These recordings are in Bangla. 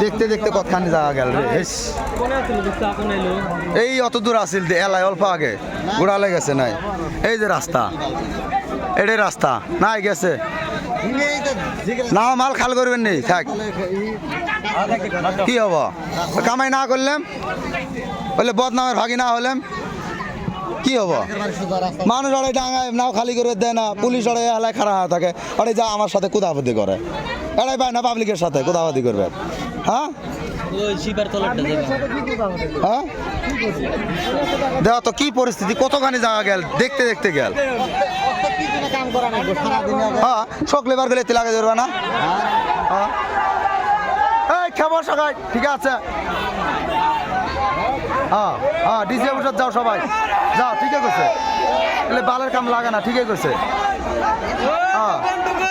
দেখতে দেখতে কতখানি যাওয়া গেল রে। এই অত দূর আসিল এলাই অল্প আগে ঘোরালে গেছে নাই। এই যে রাস্তা, এটাই রাস্তা নাই গেছে না। মাল খাল করবেন নি থাক, কি হব কামাই না করলাম বলে বদনামের ভাগি না হলাম কি হব? মানুষ ওরা ডাঙায় নাও খালি করে দেয় না, পুলিশ ওরা এলাকায় খারাপ হয়ে থাকে, ওরা যা আমার সাথে কুদাবাদি করে, এরাই পায় না পাবলিকের সাথে কুদাবাদি করবে। হ্যাঁ হ্যাঁ দেখ তো কি পরিস্থিতি, কতখানি জায়গা গেল দেখতে দেখতে গেল। হ্যাঁ শোক লেবার গেলে লাগাই ধরবে না। এই খবর সবাই ঠিক আছে। হ্যাঁ হ্যাঁ ডিসি অফিসার যাও সবাই যাও, ঠিকই করছে বালের কাম লাগে না, ঠিকই করছে। হ্যাঁ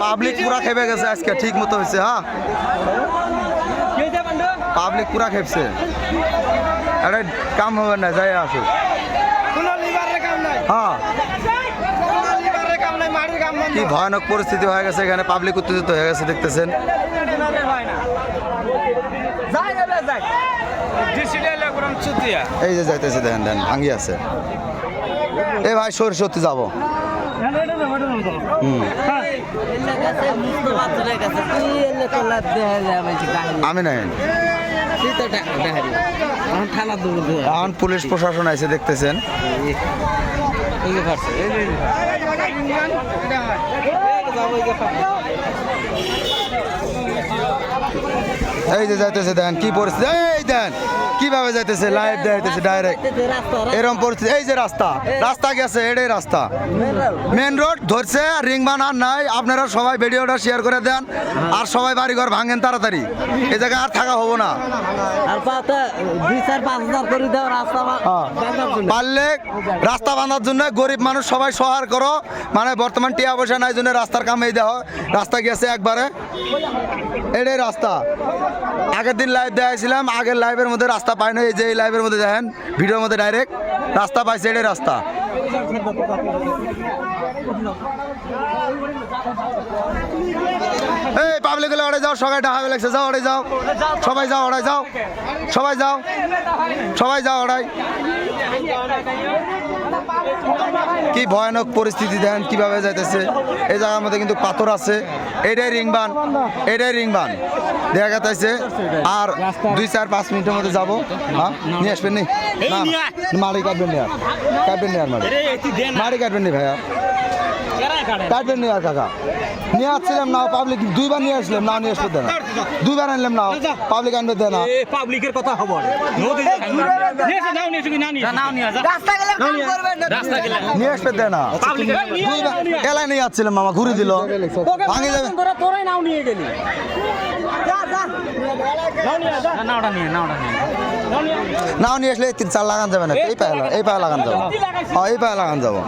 পাবলিক পুরা খেপে গেছে আজকে, ঠিক মতো হয়েছে। হ্যাঁ পাবলিক পুরা খেপছে, এটা কাম হবে না, যাই আসুক। হ্যাঁ কি ভয়ানক পরিস্থিতি হয়ে গেছে এখানে, পাবলিক উত্তেজিত হয়ে গেছে দেখতেছেন। এই যে যাইতেছে দেখেন দেন ভাঙ্গি আছে। এই ভাই সত্যি যাবো। আমি নাই এখন পুলিশ প্রশাসন আছে দেখতেছেন। এই যে যাইতেছে দেন কি পরিস্থিতি, এই দেন কিভাবে যাইতেছে, লাইভ যাইতেছে ডাইরেক্ট এরকম পরিস্থিতি। এই যে রাস্তা রাস্তা গেছে, এটাই রাস্তা মেন রোড ধরছে, রিং বান আর নাই। আপনারা সবাই ভিডিওটা শেয়ার করে দেন আর সবাই বাড়িঘর ভাঙেন তাড়াতাড়ি, এই জায়গায় আর থাকা হবো না। পারলে রাস্তা বাঁধার জন্য গরিব মানুষ সবাই সহায় করো, মানে বর্তমান টিয়া পয়সা নাই জন্য রাস্তার কাম এই দেওয়া, রাস্তা গেছে একবারে, এটাই রাস্তা। আগের দিন লাইভ দেখাইছিলাম, আগের লাইভের মধ্যে রাস্তা পাই না, এই যে এই লাইভের মধ্যে দেখেন ভিডিওর মধ্যে ডাইরেক্ট রাস্তা পাইছে, এটাই রাস্তা। এই পাবলিক হলে ওড়ে যাও, সবাই ঢাকা লাগছে, যাও ওড়ে যাও, সবাই যাও ওড়াই যাও, সবাই যাও, সবাই যাও ওড়াই। কি ভয়ানক পরিস্থিতি দেখেন কিভাবে যাইতেছে। এই জায়গার মধ্যে কিন্তু পাথর আছে, এটাই রিংবান, এটাই রিংবান দেখা গেছে। আর 2-4-5 মিনিটের মধ্যে যাবো। হ্যাঁ নিয়ে আসবেন নি, না মাড়ি কাটবেন নি, আর কাটবেন নি, আর মাড়ি কাটবেন নি ভাইয়া, কাটবেন নি আর কাকা। নিয়ে আসছিলাম না পাবলিক, 2বার নিয়ে আসলাম না, নিয়ে আসতে দেন, 2বার আনলাম না পাবলিক আনবে দেন না। পাবলিকের কথা খবর নিয়ে আসবে দেন না, এলাই নিয়ে আসছিলাম মামা, ঘুরে দিল ভাঙে যাবে। নাও নিয়ে আসলে 3-4 লাগান যাবে না, এই পায়ে লাগান যাবো। হ্যাঁ এই পায়ে লাগান যাবো।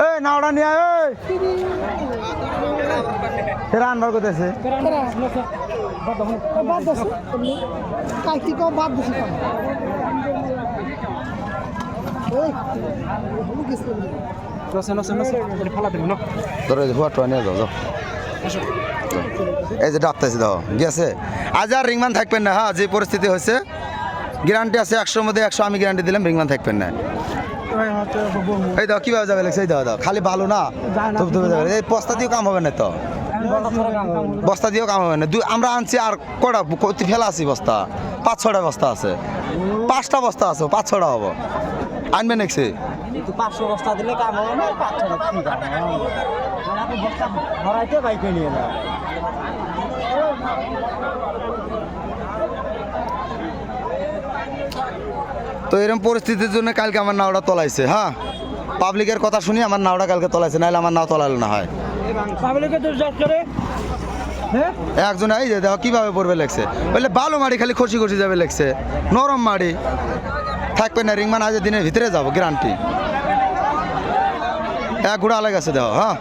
এই নাওড়া নিয়ে আয়, রানবার করতেছে। এই যে ডাকতেছে দাও গেছে, আজ আর রিংমান থাকবেন না। হ্যাঁ যে পরিস্থিতি হয়েছে গ্যারান্টি আছে 100-র মধ্যে 100 আমি গ্যারান্টি দিলাম, রিংমান থাকবেন না। এই দাও কিভাবে যাবে লাগছে, এই দাও দাও খালি ভালো না, এই বস্তা দিয়েও কাম হবে না, তো বস্তা দিয়েও কাম হবে না। আমরা আনছি আর কটা ফেলা আছি বস্তা, 5-6টা বস্তা আছে, 5টা বস্তা আছে, 5-6টা হবো। আনবে নেক্সট 500 বস্তা দিলে কাম হবে না, 500টা বস্তা ভরাইতে বাইকে নিয়ে না। তো এরকম পরিস্থিতির জন্য কালকে আমার নাওটা তোলাইছে। হ্যাঁ পাবলিকের কথা শুনি আমার নাওটা কালকে তোলাইছে, নাহলে আমার নাও তোলাইলে না হয়। একজন এই যে দেখো কিভাবে পড়বে লেগছে, বললে বালু মাড়ি খালি খসি খসি যাবে লেগছে, নরম মাড়ি থাকবে না। রিংমান আজ দিনের ভিতরে যাবো গ্যারান্টি। এক ঘোড়া আলে গেছে দেখো। হ্যাঁ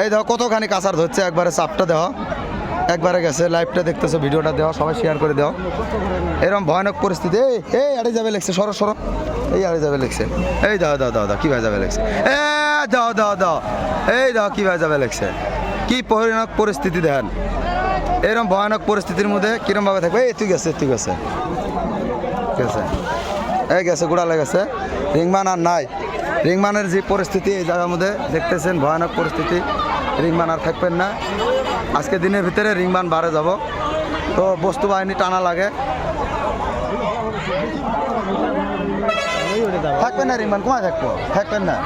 এই দেখো কতখানি কাঁচার ধরছে, একবারে চাপটা দেখো একবারে গেছে। লাইভটা দেখতেছো, ভিডিওটা দেওয়া, সবাই শেয়ার করে দাও। এরকম ভয়ানক পরিস্থিতি। এই আড়ে যাবে লেগছে, সরো সরো, এই আড়ে যাবে লেগছে। এই দাও দাও দাও দাও, কীভাবে যাবে লেগছে। দাও দাও দাও, এই দাও কীভাবে যাবে লেগছে। কি ভয়ানক পরিস্থিতি দেখেন। এরকম ভয়ানক পরিস্থিতির মধ্যে কিরমভাবে থাকবে। এই তুই গেছে, তুই গেছে, গেছে, এই গেছে, গোড়া লেগেছে। রিংমান আর নাই। রিংমানের যে পরিস্থিতি এই জায়গার মধ্যে দেখতেছেন, ভয়ানক পরিস্থিতি। রিংমান আর থাকবেন না। আজকে দিনের ভিতরে রিংমান বাড়ে যাব, তো বস্তু বাহিনী টানা লাগে। থাকবেন না রিংমান, কোথায় থাকবো, থাকবেন না।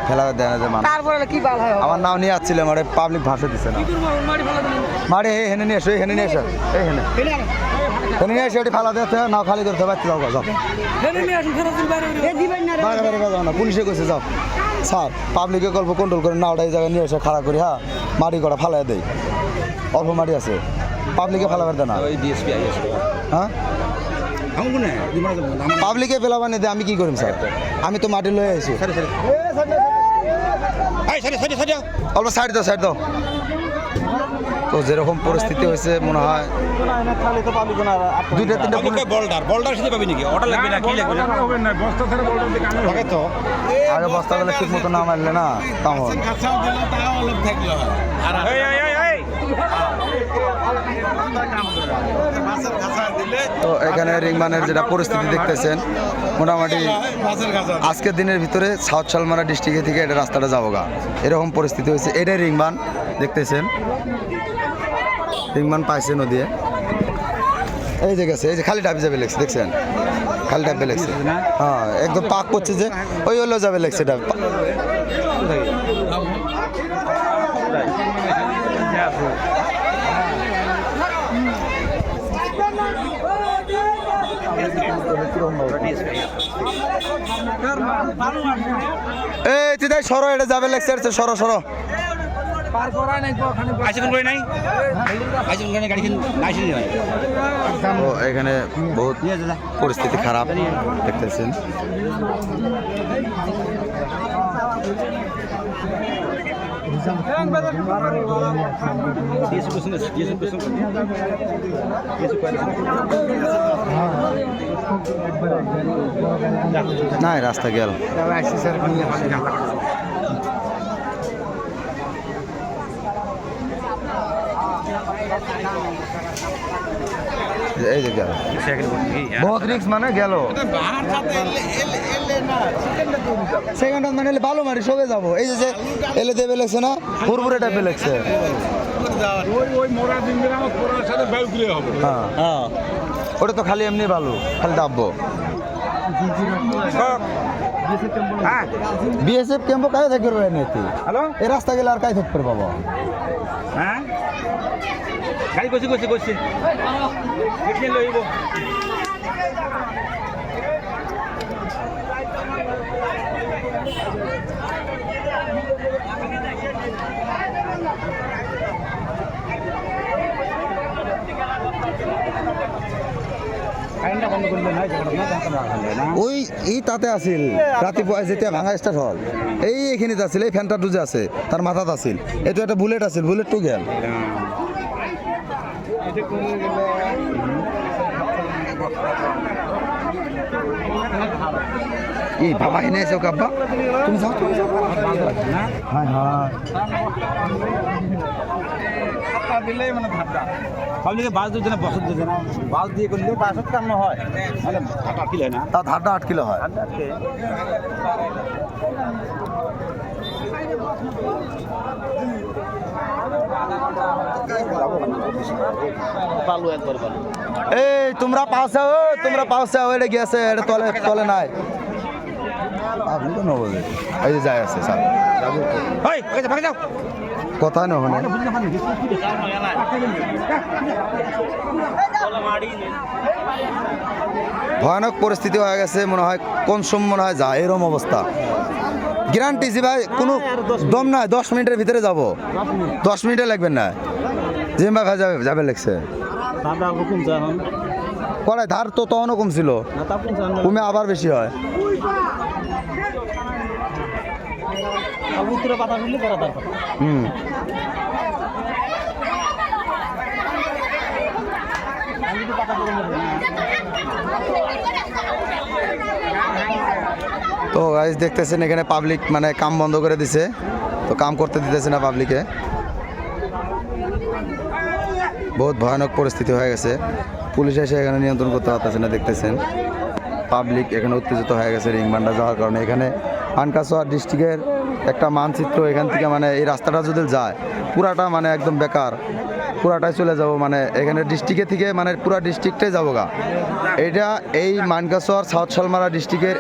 ফেলা দেয় না যে মানুষ। আমার নাম নিয়ে আসছিল, আমার পাবলিক ভাষা দিচ্ছে না। মারে হেনে নিয়ে এসো, হেনে নিয়ে এসো, এই হেনে হেনে নিয়ে এসে ওটি ফালা দিতে নাও, খালি করতে পারতে যাও, যাও না, পুলিশে কইছে যাও। স্যার পাবলিকের গল্প কন্ট্রোল করে না, ওটাই জায়গায় নিয়ে এসে খাড়া করি। হ্যাঁ, মাটি করা ফালাই দেয়, অল্প মাটি আছে, পাবলিকে ফেলাবার দেয় না। হ্যাঁ, পাবলিকে ফেলাবার দেয়, আমি কি করিম স্যার? আমি তো মাটি লয়ে আইছি। অল্প সাইড দাও, সাইড দাও। তো যেরকম পরিস্থিতি হয়েছে মনে হয় দুইটা তিনটা আগে বস্তা গেলে ঠিক মতো না মারলে না তেমন। তো এখানে রিংমানের যেটা পরিস্থিতি দেখতেছেন, মোটামুটি আজকের দিনের ভিতরে সাউথ শালমারা ডিস্ট্রিক্ট থেকে এটা রাস্তাটা যাবো গা, এরকম পরিস্থিতি হয়েছে। এটাই রিংমান দেখতেছেন, রিংমান পাইছে নদী। এই যে গেছে, এই যে খালি ডাবে যাবে লেগছে, দেখছেন খালি ডাবে লেগছে। হ্যাঁ, একদম পাক করছে যে ওই হলো যাবে লেগছে ডাব। এই চিদাই সরো, এটা যাবে লেগছে, সরো সরো। এখানে বহুত পরিস্থিতি খারাপ দেখতেছেন। না রাস্তা গেল। এই যে গেল, বহুত রিক্স মানে গেল। সেকেন্ড মানে ভালো মারি সবে যাবো। এই যে এলে দেবে লেগছে না, ফুরফুরে টাইপে লেগছে। হ্যাঁ, ওটা তো খালি এমনি ভালো, খালি ডাববো। বিএসএফ ক্যাম্পও কাজে থাকবে হ্যালো, এই রাস্তা গেলে আর কাজ থাকবে বাবা। হ্যাঁ, গাড়ি করছি করছি করছি লইব। ওই এই তাতে আছিল রাতিপুৱা যেতিয়া ভাঙা ষ্টাৰ্ট হ'ল, এই এইখিনিত আছিল, এই ফেণ্টাৰটো যে আছে তাৰ মাথাত আছিল। এইটো এটা বুলেট আছিল, বুলেটটো গেল। এই বাবা এনে আছো কাব্বা, তুমি যাও, তুমি যাও। হ্যাঁ হ্যাঁ, দিলেই মানে ধাক্কা পাবলিকে বাস দিতে না, বসত দিতে না, বাস দিয়ে করলে বাসত কাম হয়, মানে ধাক্কা আটকিলে না, তা ধারটা আটকিলে হয়। এই তোমরা পাশে, তোমরা পাশে, এটা গেছে, এটা তলে তলে নাই। আপনি তো নবজে এই যে যায় আছে স্যার কোথায় না ওখানে ভয়ানক পরিস্থিতি হয়ে গেছে মনে হয় কোন সময় মনে হয় যায় এরকম অবস্থা গ্যারান্টি জি ভাই কোনো দম নাই 10 মিনিটের ভিতরে যাব 10 মিনিটে লাগবেন না জিম্বা ভাই যাবে যাবে লাগছে দাদা হুকুম তো এখন কড়াই ধার তো তখনও কম ছিল না তা কোন কমে আবার বেশি হয় কবুতরে পাতা দিলে করা দরকার হুম আমি তো পাতা করে নেব তো গাইস দেখতেছেন এখানে পাবলিক মানে কাম বন্ধ করে দিছে তো কাম করতে দিতেছে না পাবলিকে বহুত ভয়ানক পরিস্থিতি হয়ে গেছে পুলিশ এসে এখানে নিয়ন্ত্রণ করতে পারতেছে না দেখতেছেন পাবলিক এখানে উত্তেজিত হয়ে গেছে রিংবান্ডা যাওয়ার কারণে এখানে আনকাসোয়া ডিস্ট্রিক্টের একটা মানচিত্র এখান থেকে মানে এই রাস্তাটা যদি যায় পুরাটা মানে একদম বেকার পুরাটাই চলে যাব মানে এখানে ডিস্ট্রিক্টে থেকে মানে পুরা ডিস্ট্রিক্টে যাবো গা এইটা এই মানকাসোয়ার সাউথ শালমারা ডিস্ট্রিক্টের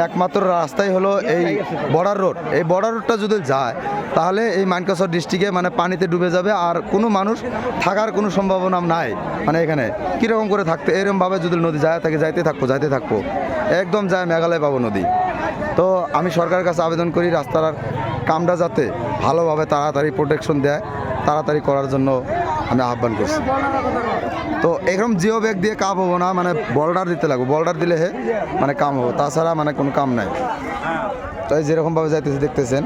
একমাত্র রাস্তাই হলো এই বর্ডার রোড এই বর্ডার রোডটা যদি যায় তাহলে এই মানকাসোয়ার ডিস্ট্রিক্টে মানে পানিতে ডুবে যাবে আর কোনো মানুষ থাকার কোনো সম্ভাবনা নাই মানে এখানে কীরকম করে থাকতে এরকমভাবে যদি নদী যায় থাকে যাইতে থাকবো একদম যায় মেঘালয় পাবো নদী তো আমি সরকারের কাছে আবেদন করি রাস্তার কামটা যাতে ভালোভাবে তাড়াতাড়ি প্রোটেকশন দেয় তাড়াতাড়ি করার জন্য আমি আহ্বান করছি তো এরকম জিও ব্যাগ দিয়ে কাম হবো না মানে বর্ডার দিতে লাগবে বর্ডার দিলে মানে কাম হবো তাছাড়া মানে কোনো কাম নাই তাই যেরকমভাবে যাইতেছে দেখতেছেন